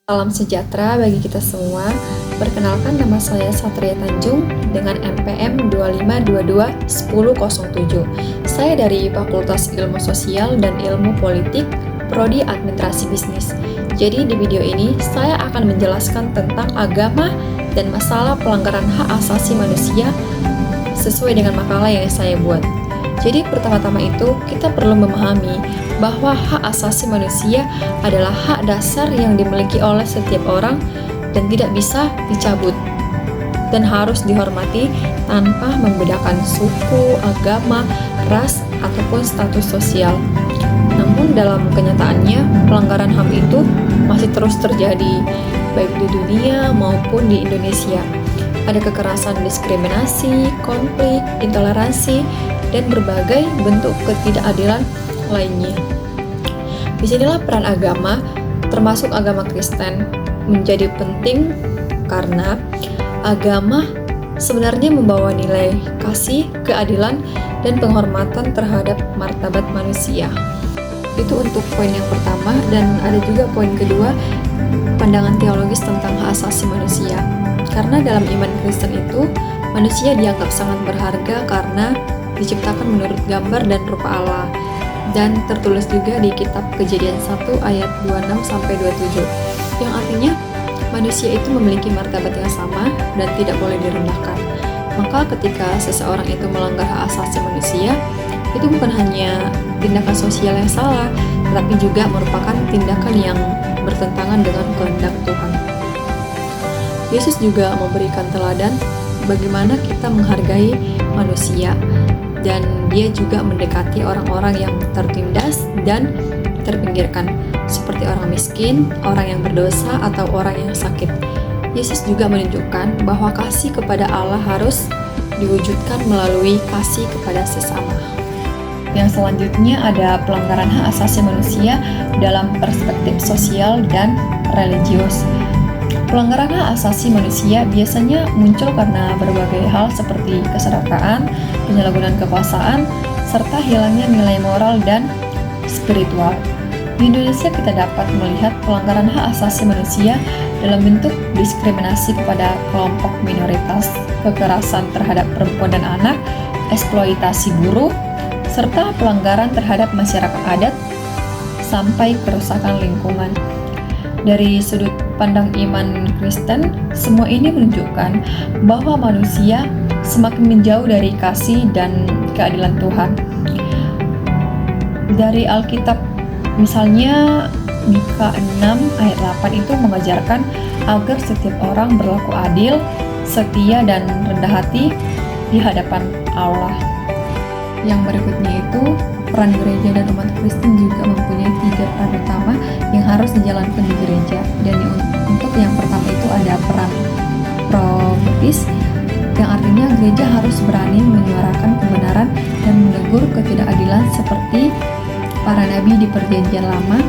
Salam sejahtera bagi kita semua. Perkenalkan, nama saya Satria Tanjung dengan NPM 25221007. Saya dari Fakultas Ilmu Sosial dan Ilmu Politik, Prodi Administrasi Bisnis. Jadi di video ini saya akan menjelaskan tentang agama dan masalah pelanggaran hak asasi manusia sesuai dengan makalah yang saya buat. Jadi pertama-tama itu kita perlu memahami bahwa hak asasi manusia adalah hak dasar yang dimiliki oleh setiap orang dan tidak bisa dicabut dan harus dihormati tanpa membedakan suku, agama, ras, ataupun status sosial. Namun dalam kenyataannya pelanggaran HAM itu masih terus terjadi baik di dunia maupun di Indonesia. Ada kekerasan, diskriminasi, konflik, intoleransi, dan berbagai bentuk ketidakadilan lainnya. Disinilah peran agama, termasuk agama Kristen, menjadi penting karena agama sebenarnya membawa nilai kasih, keadilan, dan penghormatan terhadap martabat manusia. Itu untuk poin yang pertama, dan ada juga poin kedua, pandangan teologis tentang hak asasi manusia. Karena dalam iman Kristen itu, manusia dianggap sangat berharga karena diciptakan menurut gambar dan rupa Allah. Dan tertulis juga di kitab Kejadian 1 ayat 26-27, yang artinya manusia itu memiliki martabat yang sama dan tidak boleh direndahkan. Maka ketika seseorang itu melanggar hak asasi manusia, itu bukan hanya tindakan sosial yang salah, tetapi juga merupakan tindakan yang bertentangan dengan kehendak Tuhan. Yesus juga memberikan teladan bagaimana kita menghargai manusia, dan dia juga mendekati orang-orang yang tertindas dan terpinggirkan, seperti orang miskin, orang yang berdosa, atau orang yang sakit. Yesus juga menunjukkan bahwa kasih kepada Allah harus diwujudkan melalui kasih kepada sesama. Yang selanjutnya ada pelanggaran hak asasi manusia dalam perspektif sosial dan religius. Pelanggaran hak asasi manusia biasanya muncul karena berbagai hal seperti keserakahan, penyalahgunaan kekuasaan, serta hilangnya nilai moral dan spiritual. Di Indonesia kita dapat melihat pelanggaran hak asasi manusia dalam bentuk diskriminasi kepada kelompok minoritas, kekerasan terhadap perempuan dan anak, eksploitasi buruh, serta pelanggaran terhadap masyarakat adat, sampai kerusakan lingkungan. Dari sudut pandang iman Kristen, semua ini menunjukkan bahwa manusia semakin menjauh dari kasih dan keadilan Tuhan. Dari Alkitab, misalnya Mika 6 ayat 8 itu mengajarkan agar setiap orang berlaku adil, setia, dan rendah hati di hadapan Allah. Yang berikutnya itu, peran gereja dan umat Kristen juga mempunyai 3 peran utama yang harus dijalankan di gereja. Dan untuk yang pertama itu ada peran profetis, yang artinya gereja harus berani menyuarakan kebenaran dan menegur ketidakadilan seperti para nabi di Perjanjian Lama.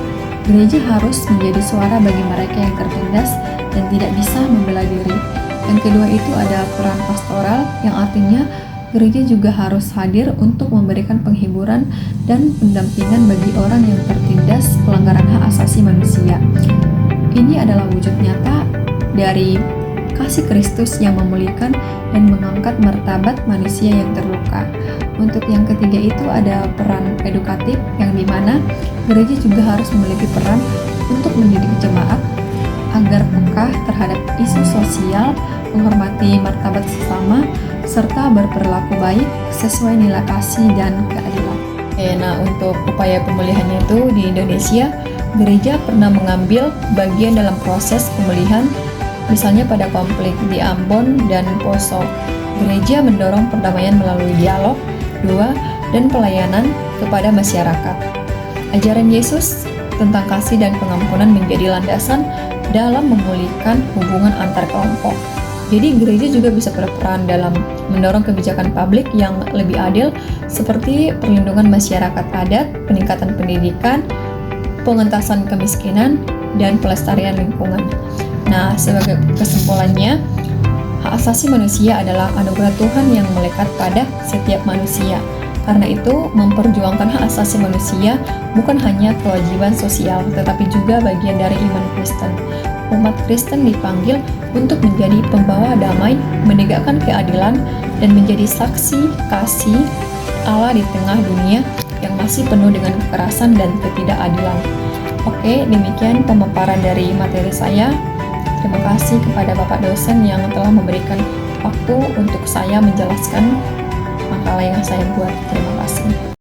Gereja harus menjadi suara bagi mereka yang tertindas dan tidak bisa membela diri. Yang kedua itu ada peran pastoral, yang artinya gereja juga harus hadir untuk memberikan penghiburan dan pendampingan bagi orang yang tertindas pelanggaran hak asasi manusia. Ini adalah wujud nyata dari kasih Kristus yang memulihkan dan mengangkat martabat manusia yang terluka. Untuk yang ketiga itu ada peran edukatif, yang dimana gereja juga harus memiliki peran untuk mendidik jemaat agar peka terhadap isu sosial, menghormati martabat sesama, serta berperilaku baik sesuai nilai kasih dan keadilan. Nah, untuk upaya pemulihannya itu di Indonesia, gereja pernah mengambil bagian dalam proses pemulihan, misalnya pada konflik di Ambon dan Poso. Gereja mendorong perdamaian melalui dialog, doa, dan pelayanan kepada masyarakat. Ajaran Yesus tentang kasih dan pengampunan menjadi landasan dalam memulihkan hubungan antar kelompok. Jadi gereja juga bisa berperan dalam mendorong kebijakan publik yang lebih adil seperti perlindungan masyarakat adat, peningkatan pendidikan, pengentasan kemiskinan, dan pelestarian lingkungan. Nah, sebagai kesimpulannya, hak asasi manusia adalah anugerah Tuhan yang melekat pada setiap manusia. Karena itu, memperjuangkan hak asasi manusia bukan hanya kewajiban sosial, tetapi juga bagian dari iman Kristen. umat Kristen dipanggil untuk menjadi pembawa damai, menegakkan keadilan, dan menjadi saksi kasih Allah di tengah dunia yang masih penuh dengan kekerasan dan ketidakadilan. Oke, demikian pemaparan dari materi saya. Terima kasih kepada Bapak dosen yang telah memberikan waktu untuk saya menjelaskan makalah yang saya buat. Terima kasih.